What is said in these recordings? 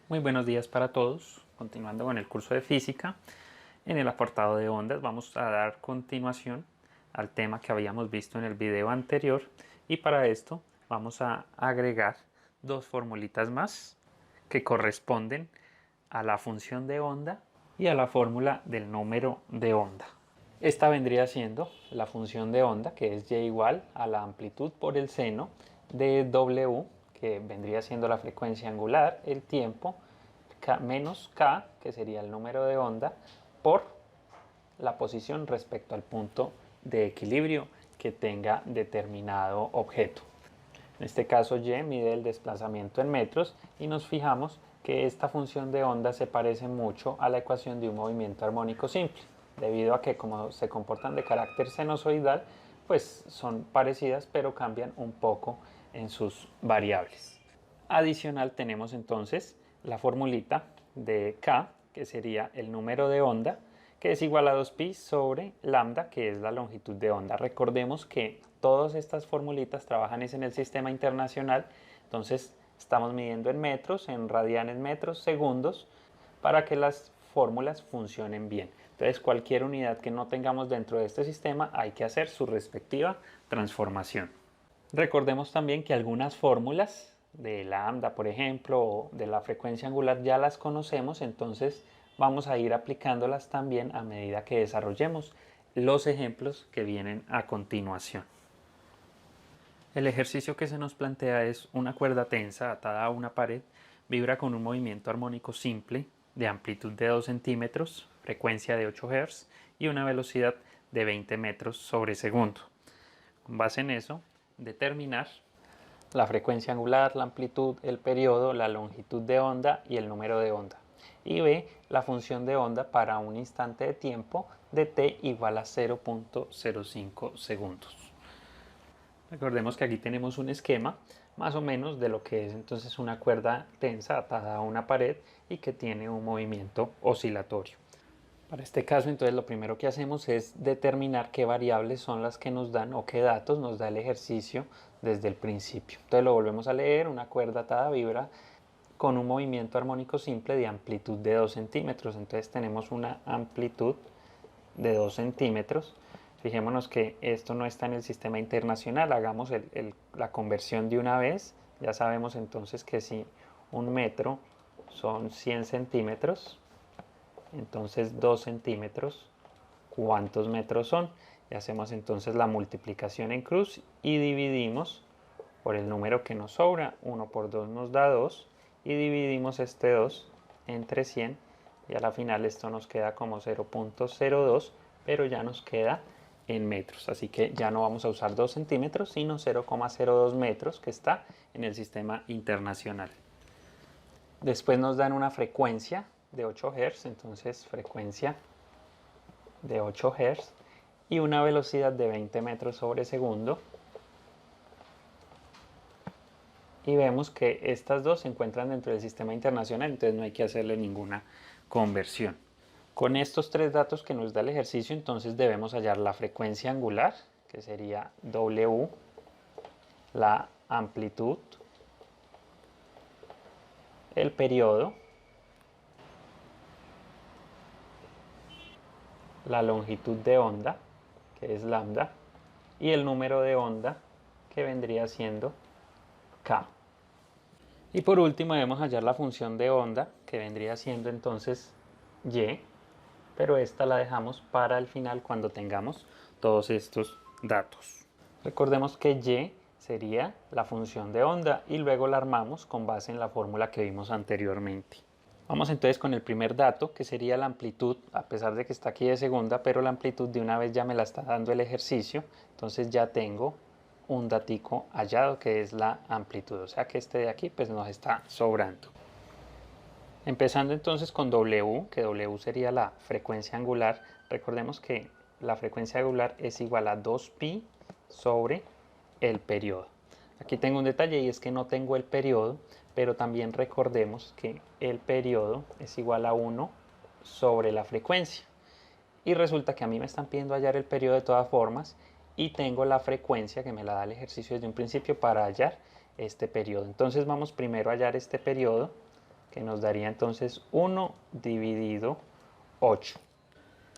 Muy buenos días para todos. Continuando con el curso de física, en el apartado de ondas vamos a dar continuación al tema que habíamos visto en el video anterior y para esto vamos a agregar dos formulitas más que corresponden a la función de onda y a la fórmula del número de onda. Esta vendría siendo la función de onda, que es y igual a la amplitud por el seno de w, que vendría siendo la frecuencia angular, el tiempo, menos k, que sería el número de onda, por la posición respecto al punto de equilibrio que tenga determinado objeto. En este caso y mide el desplazamiento en metros y nos fijamos que esta función de onda se parece mucho a la ecuación de un movimiento armónico simple, debido a que como se comportan de carácter sinusoidal, pues son parecidas pero cambian un poco en sus variables. Adicional tenemos entonces la formulita de K, que sería el número de onda, que es igual a 2pi sobre lambda, que es la longitud de onda. Recordemos que todas estas formulitas trabajan en el sistema internacional, entonces estamos midiendo en metros, en radianes metros, segundos, para que las fórmulas funcionen bien. Entonces cualquier unidad que no tengamos dentro de este sistema hay que hacer su respectiva transformación. Recordemos también que algunas fórmulas de lambda, por ejemplo, o de la frecuencia angular ya las conocemos, entonces vamos a ir aplicándolas también a medida que desarrollemos los ejemplos que vienen a continuación. El ejercicio que se nos plantea es una cuerda tensa atada a una pared, vibra con un movimiento armónico simple de amplitud de 2 centímetros, frecuencia de 8 Hz y una velocidad de 20 metros sobre segundo. Con base en eso, determinar la frecuencia angular, la amplitud, el periodo, la longitud de onda y el número de onda. Y B, la función de onda para un instante de tiempo de t igual a 0.05 segundos. Recordemos que aquí tenemos un esquema más o menos de lo que es entonces una cuerda tensa atada a una pared y que tiene un movimiento oscilatorio. Para este caso, entonces lo primero que hacemos es determinar qué variables son las que nos dan o qué datos nos da el ejercicio desde el principio. Entonces lo volvemos a leer, una cuerda atada vibra con un movimiento armónico simple de amplitud de 2 centímetros. Entonces tenemos una amplitud de 2 centímetros. Fijémonos que esto no está en el sistema internacional, hagamos la conversión de una vez. Ya sabemos entonces que si un metro son 100 centímetros, entonces 2 centímetros, ¿cuántos metros son? Y hacemos entonces la multiplicación en cruz y dividimos por el número que nos sobra. 1 por 2 nos da 2 y dividimos este 2 entre 100 y a la final esto nos queda como 0.02, pero ya nos queda en metros. Así que ya no vamos a usar 2 centímetros, sino 0,02 metros que está en el sistema internacional. Después nos dan una frecuencia de 8 Hz, entonces frecuencia de 8 Hz y una velocidad de 20 metros sobre segundo. Y vemos que estas dos se encuentran dentro del sistema internacional, entonces no hay que hacerle ninguna conversión. Con estos tres datos que nos da el ejercicio, entonces debemos hallar la frecuencia angular, que sería W, la amplitud, el periodo, la longitud de onda, que es lambda, y el número de onda, que vendría siendo K. Y por último debemos hallar la función de onda, que vendría siendo entonces Y, pero esta la dejamos para el final cuando tengamos todos estos datos. Recordemos que Y sería la función de onda y luego la armamos con base en la fórmula que vimos anteriormente. Vamos entonces con el primer dato, que sería la amplitud, a pesar de que está aquí de segunda, pero la amplitud de una vez ya me la está dando el ejercicio, entonces ya tengo un datico hallado que es la amplitud, o sea que este de aquí pues nos está sobrando. Empezando entonces con W, que W sería la frecuencia angular, recordemos que la frecuencia angular es igual a 2pi sobre el periodo. Aquí tengo un detalle y es que no tengo el periodo, pero también recordemos que el periodo es igual a 1 sobre la frecuencia. Y resulta que a mí me están pidiendo hallar el periodo de todas formas y tengo la frecuencia que me la da el ejercicio desde un principio para hallar este periodo. Entonces vamos primero a hallar este periodo, que nos daría entonces 1 dividido 8.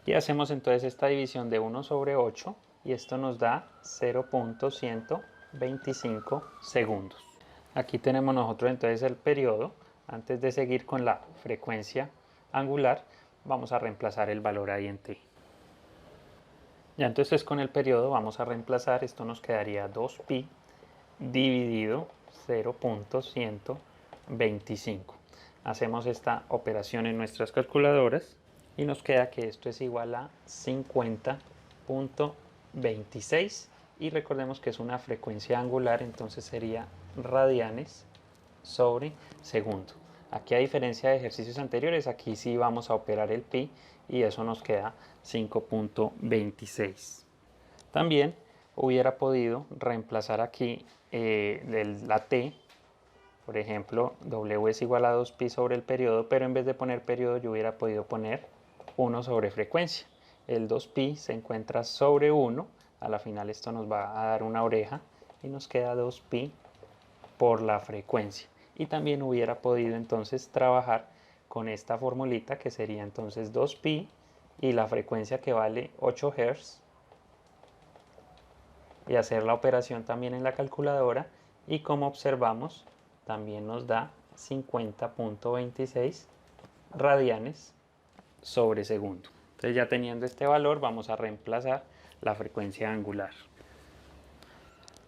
Y hacemos entonces esta división de 1 sobre 8 y esto nos da 0.125 segundos. Aquí tenemos nosotros entonces el periodo. Antes de seguir con la frecuencia angular, vamos a reemplazar el valor ahí en t. Ya entonces con el periodo vamos a reemplazar, esto nos quedaría 2pi dividido 0.125. Hacemos esta operación en nuestras calculadoras y nos queda que esto es igual a 50.26 y recordemos que es una frecuencia angular, entonces sería radianes sobre segundo. Aquí, a diferencia de ejercicios anteriores, aquí sí vamos a operar el pi y eso nos queda 5.26. También hubiera podido reemplazar aquí la t. Por ejemplo, W es igual a 2pi sobre el periodo, pero en vez de poner periodo yo hubiera podido poner 1 sobre frecuencia. El 2pi se encuentra sobre 1, a la final esto nos va a dar una oreja y nos queda 2pi por la frecuencia. Y también hubiera podido entonces trabajar con esta formulita que sería entonces 2pi y la frecuencia que vale 8 Hz y hacer la operación también en la calculadora y como observamos también nos da 50.26 radianes sobre segundo. Entonces ya teniendo este valor vamos a reemplazar la frecuencia angular.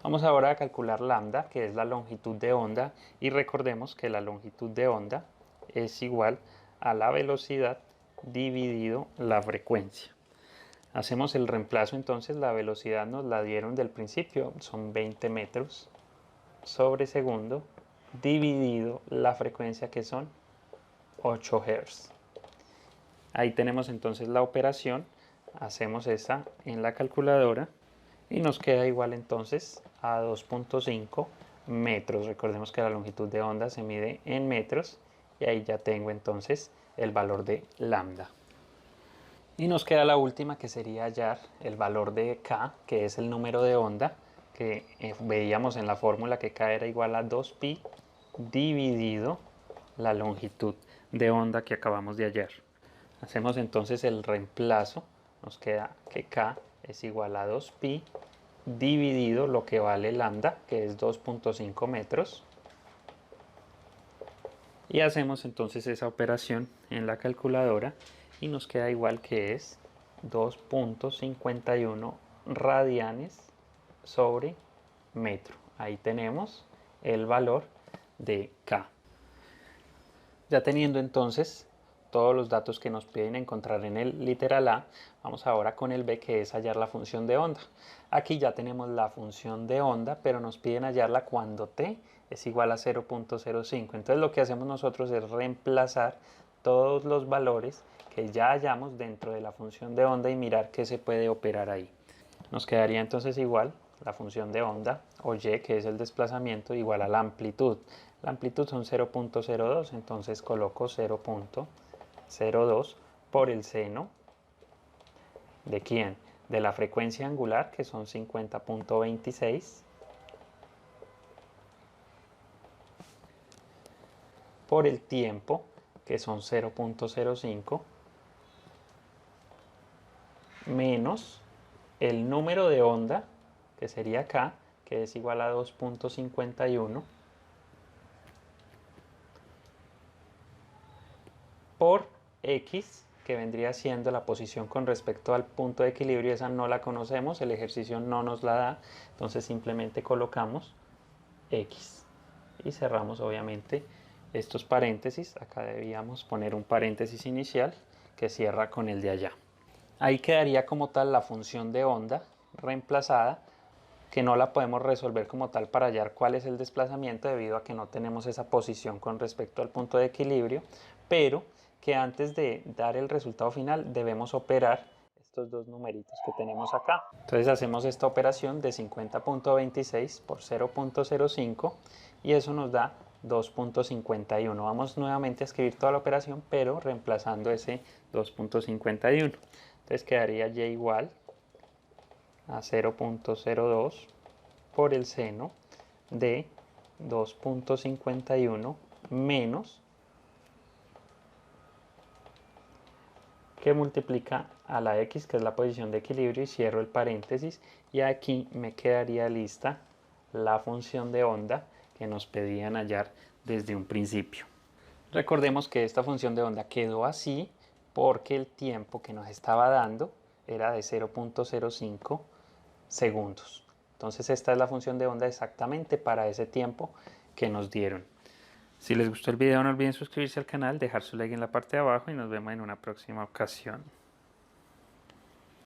Vamos ahora a calcular lambda, que es la longitud de onda, y recordemos que la longitud de onda es igual a la velocidad dividido la frecuencia. Hacemos el reemplazo, entonces la velocidad nos la dieron del principio, son 20 metros sobre segundo, dividido la frecuencia que son 8 Hz. Ahí tenemos entonces la operación, hacemos esa en la calculadora y nos queda igual entonces a 2.5 metros. Recordemos que la longitud de onda se mide en metros y ahí ya tengo entonces el valor de lambda. Y nos queda la última, que sería hallar el valor de k, que es el número de onda, que veíamos en la fórmula que k era igual a 2pi dividido la longitud de onda que acabamos de hallar. Hacemos entonces el reemplazo, nos queda que k es igual a 2pi dividido lo que vale lambda, que es 2.5 metros. Y hacemos entonces esa operación en la calculadora y nos queda igual, que es 2.51 radianes sobre metro. Ahí tenemos el valor de k. Ya teniendo entonces todos los datos que nos piden encontrar en el literal A, vamos ahora con el B, que es hallar la función de onda. Aquí ya tenemos la función de onda, pero nos piden hallarla cuando t es igual a 0.05. Entonces lo que hacemos nosotros es reemplazar todos los valores que ya hallamos dentro de la función de onda y mirar qué se puede operar ahí. Nos quedaría entonces igual la función de onda, o y, que es el desplazamiento, igual a la amplitud. La amplitud son 0.02, entonces coloco 0.02 por el seno de ¿quién? De la frecuencia angular, que son 50.26, por el tiempo, que son 0.05, menos el número de onda, que sería k, que es igual a 2.51, por x, que vendría siendo la posición con respecto al punto de equilibrio. Esa no la conocemos, el ejercicio no nos la da, entonces simplemente colocamos x y cerramos obviamente estos paréntesis. Acá debíamos poner un paréntesis inicial que cierra con el de allá. Ahí quedaría como tal la función de onda reemplazada, que no la podemos resolver como tal para hallar cuál es el desplazamiento debido a que no tenemos esa posición con respecto al punto de equilibrio, pero que antes de dar el resultado final debemos operar estos dos numeritos que tenemos acá. Entonces hacemos esta operación de 50.26 por 0.05 y eso nos da 2.51. Vamos nuevamente a escribir toda la operación, pero reemplazando ese 2.51. Entonces quedaría y igual a 0.02 por el seno de 2.51 menos que multiplica a la x, que es la posición de equilibrio, y cierro el paréntesis, y aquí me quedaría lista la función de onda que nos pedían hallar desde un principio. Recordemos que esta función de onda quedó así porque el tiempo que nos estaba dando era de 0.05 segundos. Entonces esta es la función de onda exactamente para ese tiempo que nos dieron. Si les gustó el video, no olviden suscribirse al canal, dejar su like en la parte de abajo y nos vemos en una próxima ocasión.